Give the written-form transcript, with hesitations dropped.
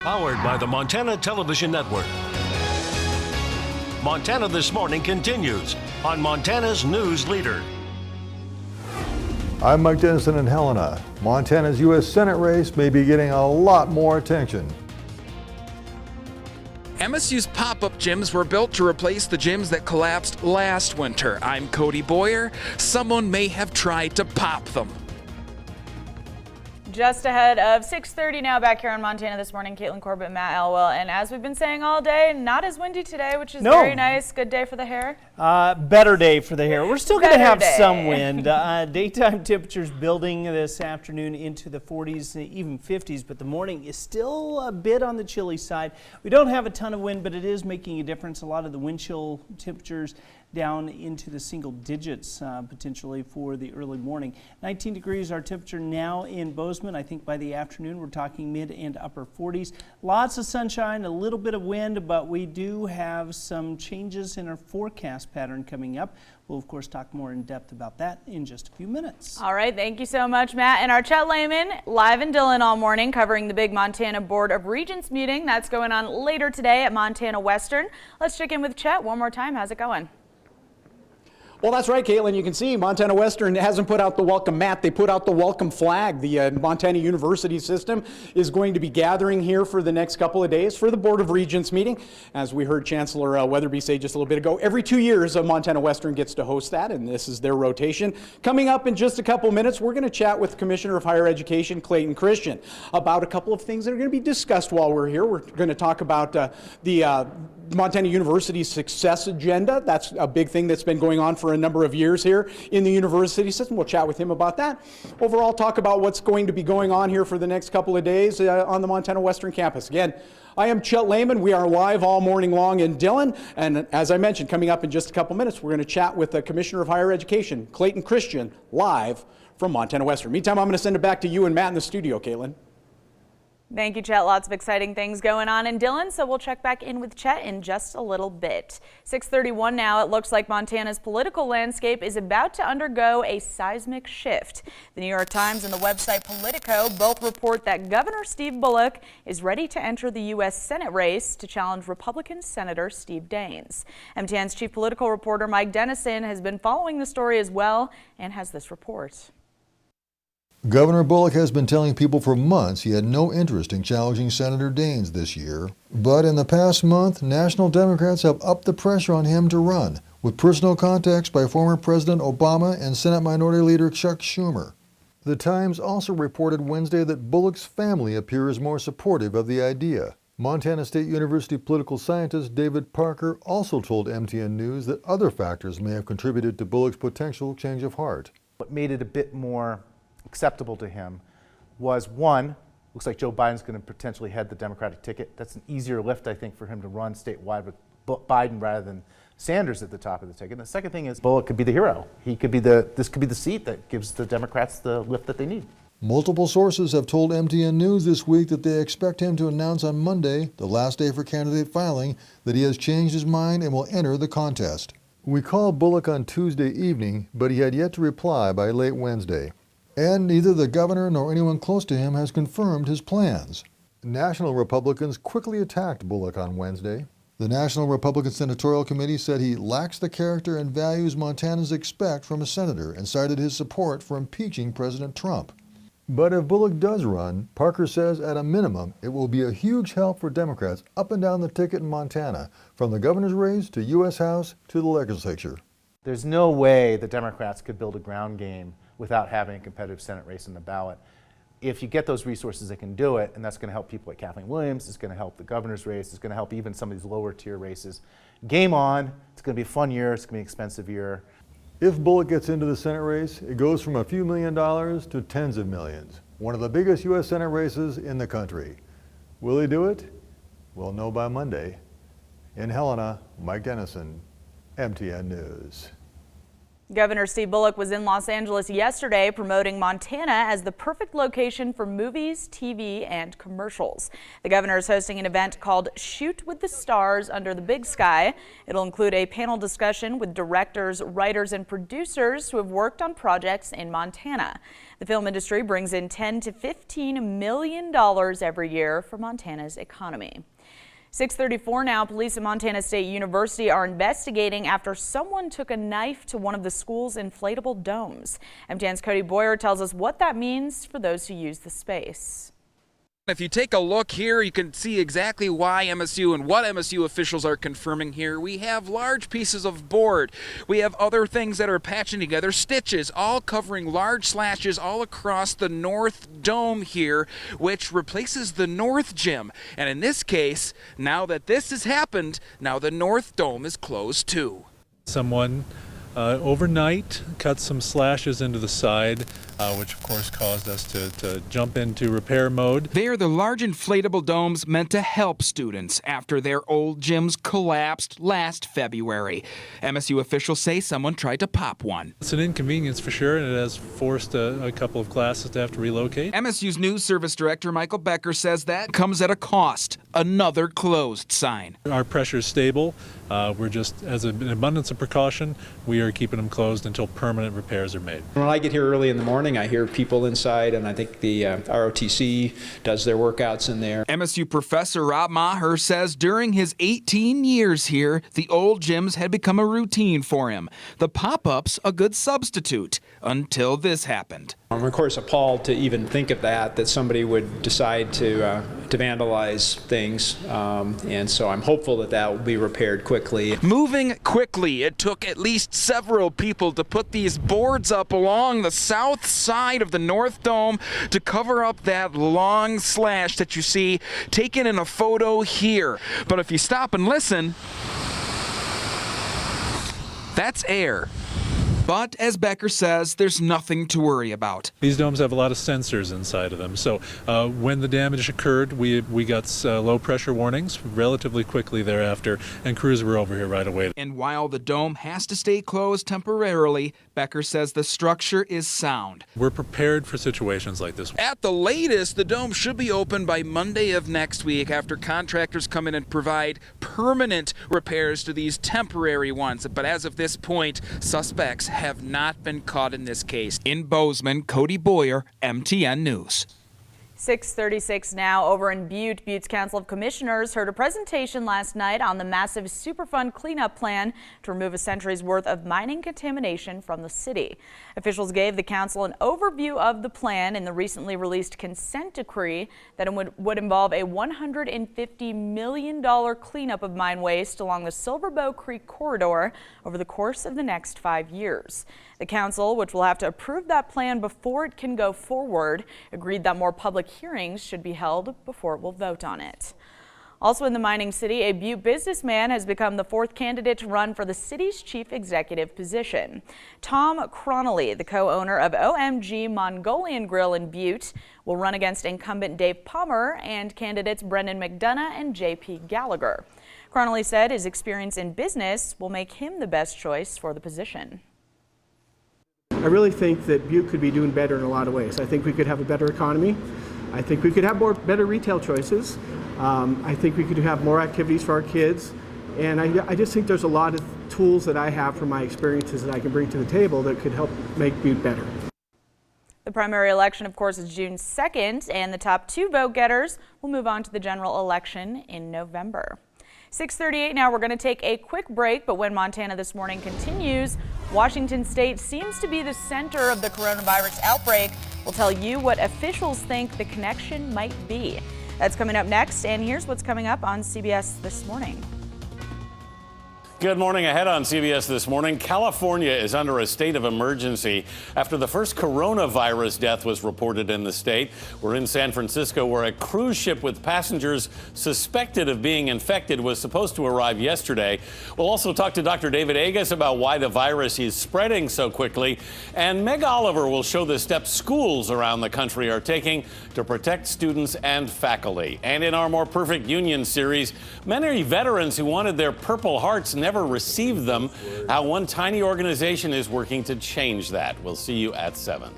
Powered by the Montana Television Network. Montana This Morning continues on Montana's News Leader. I'm Mike Dennison in Helena. Montana's U.S. Senate race may be getting a lot more attention. MSU's pop-up gyms were built to replace the gyms that collapsed last winter. I'm Cody Boyer. Someone may have tried to pop them. Just ahead of 6:30 now, back here on Montana This Morning, Caitlin Corbett, Matt Elwell, and as we've been saying all day, not as windy today, which is very nice. Good day for the hair. Better day for the hair. We're still going to have some wind. Daytime temperatures building this afternoon into the 40s, even 50s, but the morning is still a bit on the chilly side. We don't have a ton of wind, but it is making a difference. A lot of the wind chill temperatures down into the single digits potentially for the early morning. 19 degrees our temperature now in Bozeman. I think by the afternoon we're talking mid and upper 40s. Lots of sunshine, a little bit of wind, but we do have some changes in our forecast pattern coming up. We'll, of course, talk more in depth about that in just a few minutes. All right, thank you so much, Matt. And our Chet Lehman live in Dillon all morning covering the big Montana Board of Regents meeting. That's going on later today at Montana Western. Let's check in with Chet one more time. How's it going? Well, that's right, Caitlin. You can see Montana Western hasn't put out the welcome mat. They put out the welcome flag. The Montana University system is going to be gathering here for the next couple of days for the Board of Regents meeting. As we heard Chancellor Weatherby say just a little bit ago, every 2 years Montana Western gets to host that, and this is their rotation. Coming up in just a couple minutes, we're going to chat with Commissioner of Higher Education, Clayton Christian, about a couple of things that are going to be discussed while we're here. We're going to talk about the Montana University's success agenda. That's a big thing that's been going on for a number of years here in the university system. We'll chat with him about that. Overall, talk about what's going to be going on here for the next couple of days on the Montana Western campus. Again, I am Chet Lehman. We are live all morning long in Dillon. And as I mentioned, coming up in just a couple minutes, we're going to chat with the Commissioner of Higher Education, Clayton Christian, live from Montana Western. Meantime, I'm going to send it back to you and Matt in the studio, Caitlin. Thank you, Chet. Lots of exciting things going on in Dillon, so we'll check back in with Chet in just a little bit. 6:31 now. It looks like Montana's political landscape is about to undergo a seismic shift. The New York Times and the website Politico both report that Governor Steve Bullock is ready to enter the U.S. Senate race to challenge Republican Senator Steve Daines. MTN's chief political reporter Mike Dennison has been following the story as well and has this report. Governor Bullock has been telling people for months he had no interest in challenging Senator Daines this year. But in the past month, national Democrats have upped the pressure on him to run, with personal contacts by former President Obama and Senate Minority Leader Chuck Schumer. The Times also reported Wednesday that Bullock's family appears more supportive of the idea. Montana State University political scientist David Parker also told MTN News that other factors may have contributed to Bullock's potential change of heart. What made it a bit more acceptable to him was, one, looks like Joe Biden's going to potentially head the Democratic ticket. That's an easier lift, I think, for him to run statewide with Biden rather than Sanders at the top of the ticket. And the second thing is Bullock could be the hero. He could be this could be the seat that gives the Democrats the lift that they need. Multiple sources have told MTN News this week that they expect him to announce on Monday, the last day for candidate filing, that he has changed his mind and will enter the contest. We called Bullock on Tuesday evening, but he had yet to reply by late Wednesday. And neither the governor nor anyone close to him has confirmed his plans. National Republicans quickly attacked Bullock on Wednesday. The National Republican Senatorial Committee said he lacks the character and values Montanans expect from a senator and cited his support for impeaching President Trump. But if Bullock does run, Parker says at a minimum it will be a huge help for Democrats up and down the ticket in Montana, from the governor's race to U.S. House to the legislature. There's no way the Democrats could build a ground game without having a competitive Senate race in the ballot. If you get those resources, they can do it, and that's going to help people like Kathleen Williams. It's going to help the governor's race. It's going to help even some of these lower tier races. Game on. It's going to be a fun year. It's going to be an expensive year. If Bullock gets into the Senate race, it goes from a few $1 million to tens of millions. One of the biggest U.S. Senate races in the country. Will he do it? We'll know by Monday. In Helena, Mike Dennison, MTN News. Governor Steve Bullock was in Los Angeles yesterday promoting Montana as the perfect location for movies, TV, and commercials. The governor is hosting an event called Shoot with the Stars Under the Big Sky. It'll include a panel discussion with directors, writers, and producers who have worked on projects in Montana. The film industry brings in $10 to $15 million every year for Montana's economy. 6:34 now. Police at Montana State University are investigating after someone took a knife to one of the school's inflatable domes. MTN's Cody Boyer tells us what that means for those who use the space. If you take a look here, you can see exactly why MSU and what MSU officials are confirming here. We have large pieces of board. We have other things that are patching together, stitches, all covering large slashes all across the north dome here, which replaces the north gym. And in this case, now that this has happened, now the north dome is closed too. Someone overnight cut some slashes into the side, which of course caused us to jump into repair mode. They are the large inflatable domes meant to help students after their old gyms collapsed last February. MSU officials say someone tried to pop one. It's an inconvenience for sure, and it has forced a couple of classes to have to relocate. MSU's news service director Michael Becker says that comes at a cost. Another closed sign. Our pressure is stable. We're just, as an abundance of precaution, we are keeping them closed until permanent repairs are made. When I get here early in the morning, I hear people inside, and I think the ROTC does their workouts in there. MSU professor Rob Maher says during his 18 years here, the old gyms had become a routine for him. The pop-ups a good substitute until this happened. I'm of course appalled to even think of that somebody would decide to vandalize things, and so I'm hopeful that will be repaired quickly. Moving quickly, it took at least several people to put these boards up along the south side of the North Dome to cover up that long slash that you see taken in a photo here. But if you stop and listen, that's air. But as Becker says, there's nothing to worry about. These domes have a lot of sensors inside of them, so when the damage occurred, we got low pressure warnings relatively quickly thereafter, and crews were over here right away. And while the dome has to stay closed temporarily, Becker says the structure is sound. We're prepared for situations like this. At the latest, the dome should be open by Monday of next week after contractors come in and provide permanent repairs to these temporary ones. But as of this point, suspects have not been caught in this case. In Bozeman, Cody Boyer, MTN News. 6:36 now. Over in Butte, Butte's Council of Commissioners heard a presentation last night on the massive Superfund cleanup plan to remove a century's worth of mining contamination from the city. Officials gave the council an overview of the plan in the recently released consent decree that would involve a $150 million cleanup of mine waste along the Silver Bow Creek corridor over the course of the next 5 years. The council, which will have to approve that plan before it can go forward, agreed that more public hearings should be held before it will vote on it. Also in the mining city, a Butte businessman has become the fourth candidate to run for the city's chief executive position. Tom Cronelly, the co-owner of OMG Mongolian Grill in Butte, will run against incumbent Dave Palmer and candidates Brendan McDonough and J.P. Gallagher. Cronelly said his experience in business will make him the best choice for the position. I really think that Butte could be doing better in a lot of ways. I think we could have a better economy. I think we could have better retail choices. I think we could have more activities for our kids. And I just think there's a lot of tools that I have from my experiences that I can bring to the table that could help make Butte better. The primary election, of course, is June 2nd, and the top two vote getters will move on to the general election in November. 6:38 now. We're going to take a quick break, but when Montana This Morning continues, Washington State seems to be the center of the coronavirus outbreak. We'll tell you what officials think the connection might be. That's coming up next, and here's what's coming up on CBS This Morning. Good morning. Ahead on CBS This Morning, California is under a state of emergency after the first coronavirus death was reported in the state. We're in San Francisco, where a cruise ship with passengers suspected of being infected was supposed to arrive yesterday. We'll also talk to Dr. David Agus about why the virus is spreading so quickly. And Meg Oliver will show the steps schools around the country are taking to protect students and faculty. And in our More Perfect Union series, many veterans who wanted their Purple Hearts never received them. How one tiny organization is working to change that. We'll see you at 7.